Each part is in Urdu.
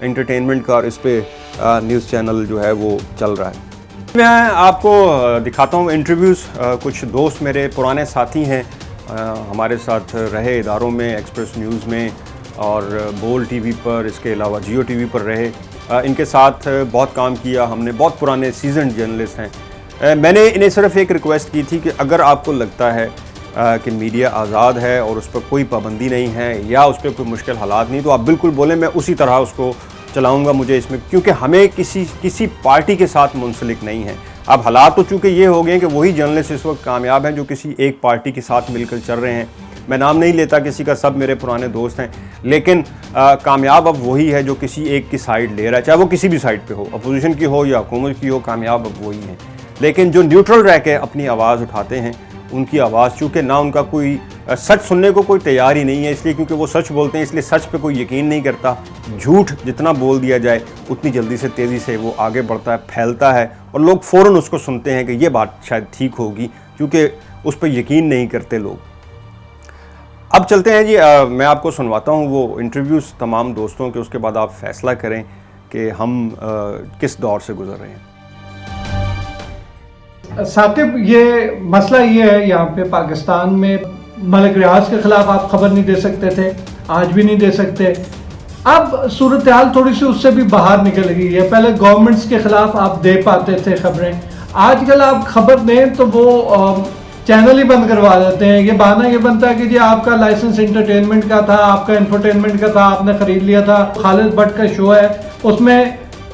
انٹرٹینمنٹ کا اور اس پہ نیوز چینل جو ہے وہ چل رہا ہے۔ میں آپ کو دکھاتا ہوں انٹرویوز، کچھ دوست میرے پرانے ساتھی ہیں، ہمارے ساتھ رہے اداروں میں، ایکسپریس نیوز میں اور بول ٹی وی پر، اس کے علاوہ جیو ٹی وی پر رہے، ان کے ساتھ بہت کام کیا ہم نے، بہت پرانے سیزنڈ جرنلسٹ ہیں۔ میں نے انہیں صرف ایک ریکویسٹ کی تھی کہ اگر آپ کو لگتا ہے کہ میڈیا آزاد ہے اور اس پر کوئی پابندی نہیں ہے یا اس پہ کوئی مشکل حالات نہیں، تو آپ بالکل بولیں، میں اسی طرح اس کو چلاؤں گا۔ مجھے اس میں، کیونکہ ہمیں کسی پارٹی کے ساتھ منسلک نہیں ہے۔ اب حالات تو چونکہ یہ ہو گئے ہیں کہ وہی جرنلسٹ اس وقت کامیاب ہیں جو کسی ایک پارٹی کے ساتھ مل کر چل رہے ہیں۔ میں نام نہیں لیتا کسی کا، سب میرے پرانے دوست ہیں، لیکن کامیاب اب وہی ہے جو کسی ایک کی سائیڈ لے رہا ہے، چاہے وہ کسی بھی سائیڈ پہ ہو، اپوزیشن کی ہو یا حکومت کی ہو، کامیاب اب وہی ہیں۔ لیکن جو نیوٹرل رہ کے اپنی آواز اٹھاتے ہیں، ان کی آواز چونکہ نہ ان کا کوئی سچ سننے کو کوئی تیار ہی نہیں ہے، اس لیے کیونکہ وہ سچ بولتے ہیں، اس لیے سچ پہ کوئی یقین نہیں کرتا۔ جھوٹ جتنا بول دیا جائے اتنی جلدی سے، تیزی سے وہ آگے بڑھتا ہے، پھیلتا ہے، اور لوگ فوراً اس کو سنتے ہیں کہ یہ بات شاید ٹھیک ہوگی، کیونکہ اس پہ یقین نہیں کرتے لوگ۔ اب چلتے ہیں جی، میں آپ کو سنواتا ہوں وہ انٹرویوز تمام دوستوں کے، اس کے بعد آپ فیصلہ کریں کہ ہم کس دور سے گزر رہے ہیں۔ ثاقب، یہ مسئلہ یہ ہے یہاں پہ پاکستان میں، ملک ریاض کے خلاف آپ خبر نہیں دے سکتے تھے، آج بھی نہیں دے سکتے۔ اب صورتحال تھوڑی سی اس سے بھی باہر نکل گئی ہے۔ پہلے گورنمنٹس کے خلاف آپ دے پاتے تھے خبریں، آج کل آپ خبر دیں تو وہ چینل ہی بند کروا دیتے ہیں۔ یہ بہانہ یہ بنتا ہے کہ جی آپ کا لائسنس انٹرٹینمنٹ کا تھا، آپ کا انفرٹینمنٹ کا تھا، آپ نے خرید لیا تھا۔ خالد بٹ کا شو ہے، اس میں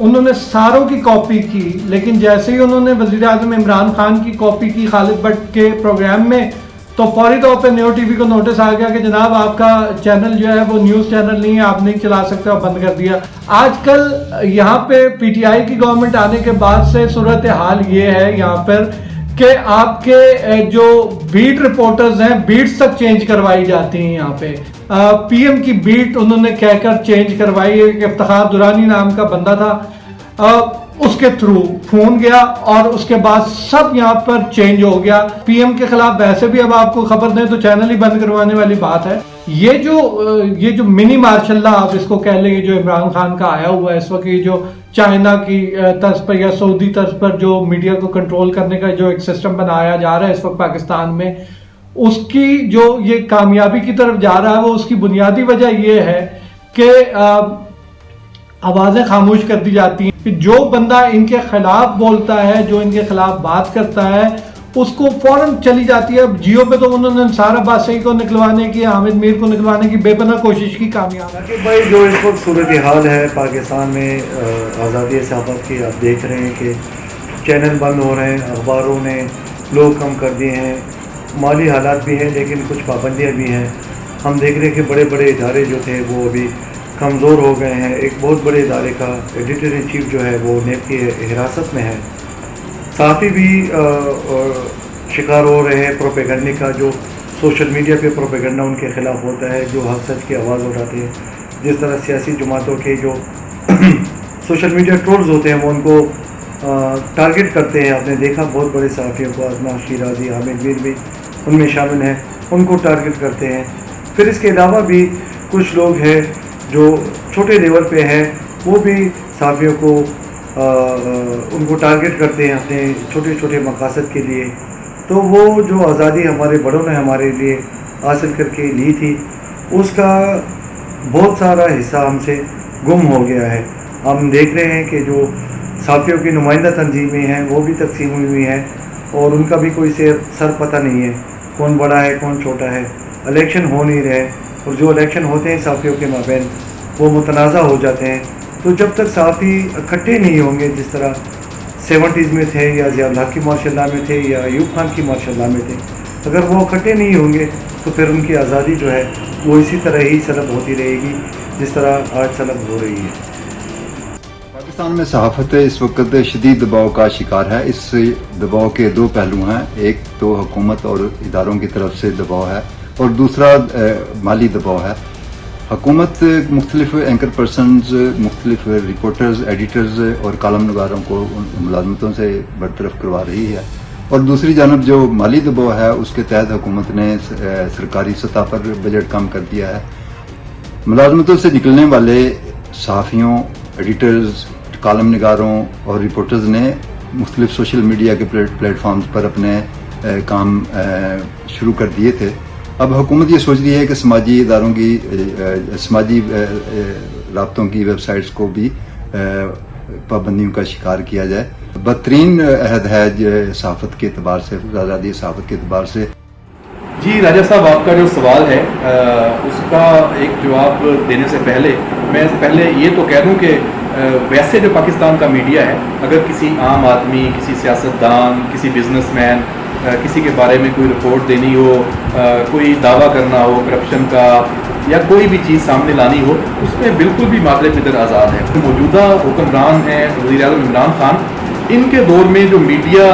انہوں نے ساروں کی کاپی کی، لیکن جیسے ہی انہوں نے وزیر اعظم عمران خان کی کاپی کی خالد بٹ کے پروگرام میں، تو فوری طور پہ نیو ٹی وی کو نوٹس آ گیا کہ جناب آپ کا چینل جو ہے وہ نیوز چینل نہیں ہے، آپ نہیں چلا سکتے، اور بند کر دیا۔ آج کل یہاں پہ پی ٹی آئی کی گورنمنٹ آنے کے بعد سے صورتحال یہ ہے یہاں پر کہ آپ کے جو بیٹ رپورٹرز ہیں، بیٹس تک چینج کروائی جاتی ہیں یہاں پہ۔ پی ایم کی بیٹ انہوں نے کہہ کر چینج کروائی ہے کہ افتخار درانی نام کا بندہ تھا، اس کے تھرو فون گیا اور اس کے بعد سب یہاں پر چینج ہو گیا۔ پی ایم کے خلاف ویسے بھی اب آپ کو خبر دیں تو چینل ہی بند کروانے والی بات ہے۔ یہ جو منی مارشل لا آپ اس کو کہہ لیں، جو عمران خان کا آیا ہوا ہے اس وقت، یہ جو چائنا کی طرز پر یا سعودی طرز پر جو میڈیا کو کنٹرول کرنے کا جو ایک سسٹم بنایا جا رہا ہے اس وقت پاکستان میں، اس کی جو یہ کامیابی کی طرف جا رہا ہے، وہ اس کی بنیادی وجہ یہ ہے کہ آوازیں خاموش کر دی جاتی ہیں کہ جو بندہ ان کے خلاف بولتا ہے، جو ان کے خلاف بات کرتا ہے، اس کو فوراً چلی جاتی ہے۔ جیو پہ تو انہوں نے نثار عباسی کو نکلوانے کی، حامد میر کو نکلوانے کی بے پناہ کوشش کی، کامیاب ہے۔ بھائی جو اس وقت صورتحال ہے پاکستان میں آزادی صحافت کی، آپ دیکھ رہے ہیں کہ چینل بند ہو رہے ہیں، اخباروں نے لوگ کم کر دیے ہیں، مالی حالات بھی ہیں لیکن کچھ پابندیاں بھی ہیں۔ ہم دیکھ رہے ہیں کہ بڑے بڑے ادارے جو تھے وہ ابھی کمزور ہو گئے ہیں۔ ایک بہت بڑے ادارے کا ایڈیٹر ان چیف جو ہے وہ نیب کی حراست میں ہے۔ صحافی بھی شکار ہو رہے ہیں پروپیگنڈے کا، جو سوشل میڈیا پہ پروپیگنڈا ان کے خلاف ہوتا ہے، جو حق سچ کی آواز اٹھاتے ہیں۔ جس طرح سیاسی جماعتوں کے جو سوشل میڈیا ٹرولز ہوتے ہیں وہ ان کو ٹارگٹ کرتے ہیں۔ آپ نے دیکھا بہت بڑے صحافیوں کو، ازما شیرازی، حامد میر بھی ان میں شامل ہیں، ان کو ٹارگٹ کرتے ہیں۔ پھر اس کے علاوہ بھی کچھ لوگ ہیں جو چھوٹے لیول پہ ہیں، وہ بھی صحافیوں کو ان کو ٹارگٹ کرتے ہیں اپنے چھوٹے چھوٹے مقاصد کے لیے۔ تو وہ جو آزادی ہمارے بڑوں نے ہمارے لیے حاصل کر کے لی تھی، اس کا بہت سارا حصہ ہم سے گم ہو گیا ہے۔ ہم دیکھ رہے ہیں کہ جو صحافیوں کی نمائندہ تنظیمیں ہیں وہ بھی تقسیم ہوئی ہیں، اور ان کا بھی کوئی سر پتہ نہیں ہے، کون بڑا ہے کون چھوٹا ہے۔ الیکشن ہو نہیں رہے، اور جو الیکشن ہوتے ہیں صحافیوں کے مابین وہ متنازع ہو جاتے ہیں۔ تو جب تک صحافی اکٹھے نہیں ہوں گے، جس طرح 70s میں تھے یا ضیاء الحق کی مارشل لا میں تھے یا ایوب خان کی مارشل لا میں تھے، اگر وہ اکٹھے نہیں ہوں گے تو پھر ان کی آزادی جو ہے وہ اسی طرح ہی سلب ہوتی رہے گی جس طرح آج سلب ہو رہی ہے۔ پاکستان میں صحافت اس وقت شدید دباؤ کا شکار ہے۔ اس دباؤ کے دو پہلو ہیں، ایک تو حکومت اور اداروں کی طرف سے دباؤ ہے، اور دوسرا مالی دباؤ ہے۔ حکومت مختلف اینکر پرسنز، مختلف رپورٹرز، ایڈیٹرز اور کالم نگاروں کو ملازمتوں سے برطرف کروا رہی ہے، اور دوسری جانب جو مالی دباؤ ہے اس کے تحت حکومت نے سرکاری سطح پر بجٹ کم کر دیا ہے. ملازمتوں سے نکلنے والے صحافیوں، ایڈیٹرز، کالم نگاروں اور رپورٹرز نے مختلف سوشل میڈیا کے پلیٹ فارمز پر اپنے کام شروع کر دیے تھے. اب حکومت یہ سوچ رہی ہے کہ سماجی اداروں کی سماجی رابطوں کی ویب سائٹس کو بھی پابندیوں کا شکار کیا جائے. بدترین عہد ہے صحافت کے اعتبار سے، آزادی صحافت کے اعتبار سے. جی راجہ صاحب، آپ کا جو سوال ہے اس کا ایک جواب دینے سے پہلے میں پہلے یہ تو کہہ دوں کہ ویسے جو پاکستان کا میڈیا ہے، اگر کسی عام آدمی، کسی سیاستدان، کسی بزنس مین کسی کے بارے میں کوئی رپورٹ دینی ہو، کوئی دعویٰ کرنا ہو کرپشن کا یا کوئی بھی چیز سامنے لانی ہو، اس میں بالکل بھی معاملے پدر آزاد ہے. موجودہ حکمران ہیں وزیر اعظم عمران خان، ان کے دور میں جو میڈیا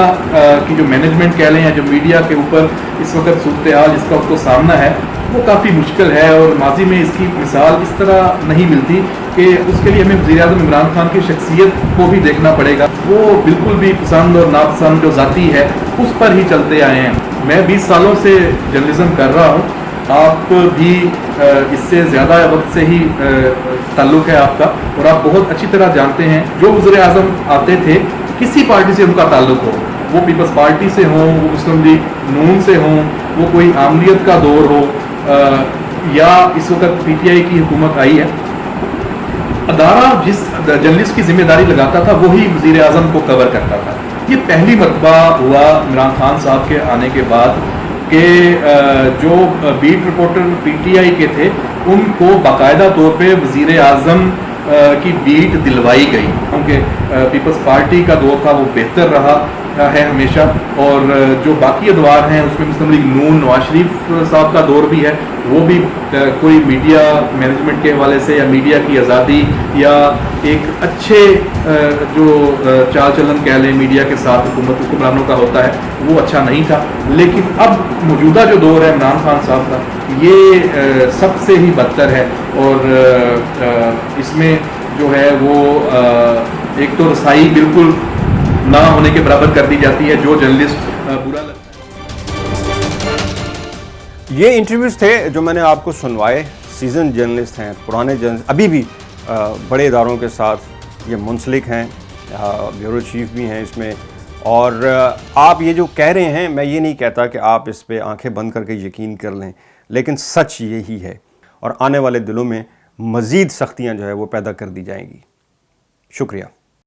کی جو مینجمنٹ کہہ لیں یا جو میڈیا کے اوپر اس وقت صورتحال جس کا اس کو سامنا ہے وہ کافی مشکل ہے، اور ماضی میں اس کی مثال اس طرح نہیں ملتی کہ اس کے لیے ہمیں وزیر اعظم عمران خان کی شخصیت کو بھی دیکھنا پڑے گا. وہ بالکل بھی پسند اور ناپسند جو ذاتی ہے اس پر ہی چلتے آئے ہیں. میں 20 سالوں سے جرنلزم کر رہا ہوں، آپ بھی اس سے زیادہ وقت سے ہی تعلق ہے آپ کا، اور آپ بہت اچھی طرح جانتے ہیں جو وزیر اعظم آتے تھے کسی پارٹی سے ان کا تعلق ہو، وہ پیپلز پارٹی سے ہوں، وہ مسلم لیگ نون سے ہوں، وہ کوئی عاملیت کا دور ہو، یا اس وقت پی ٹی آئی کی حکومت آئی ہے، ادارہ جس جرنلسٹ کی ذمہ داری لگاتا تھا وہی وزیر اعظم کو کور کرتا تھا. یہ پہلی مرتبہ ہوا عمران خان صاحب کے آنے کے بعد کہ جو beat reporter P T I کے تھے ان کو باقاعدہ طور پہ وزیر اعظم کی بیٹ دلوائی گئی، کیونکہ پیپلز پارٹی کا دور تھا وہ بہتر رہا ہے ہمیشہ، اور جو باقی ادوار ہیں اس میں مسلم لیگ نون نواز شریف صاحب کا دور بھی ہے، وہ بھی کوئی میڈیا مینجمنٹ کے حوالے سے یا میڈیا کی آزادی یا ایک اچھے جو چال چلن کہہ لیں میڈیا کے ساتھ حکمرانوں کا ہوتا ہے وہ اچھا نہیں تھا. لیکن اب موجودہ جو دور ہے عمران خان صاحب کا یہ سب سے ہی بدتر ہے، اور اس میں جو ہے وہ ایک تو رسائی بالکل نہ ہونے کے برابر کر دی جاتی ہے. جو جرنلسٹ برا لگتا ہے. یہ انٹرویوز تھے جو میں نے آپ کو سنوائے. سیزن جرنلسٹ ہیں، پرانے جرنلسٹ، ابھی بھی بڑے اداروں کے ساتھ یہ منسلک ہیں، بیورو چیف بھی ہیں اس میں. اور آپ یہ جو کہہ رہے ہیں، میں یہ نہیں کہتا کہ آپ اس پہ آنکھیں بند کر کے یقین کر لیں، لیکن سچ یہی ہے، اور آنے والے دنوں میں مزید سختیاں جو ہے وہ پیدا کر دی جائیں گی. شکریہ.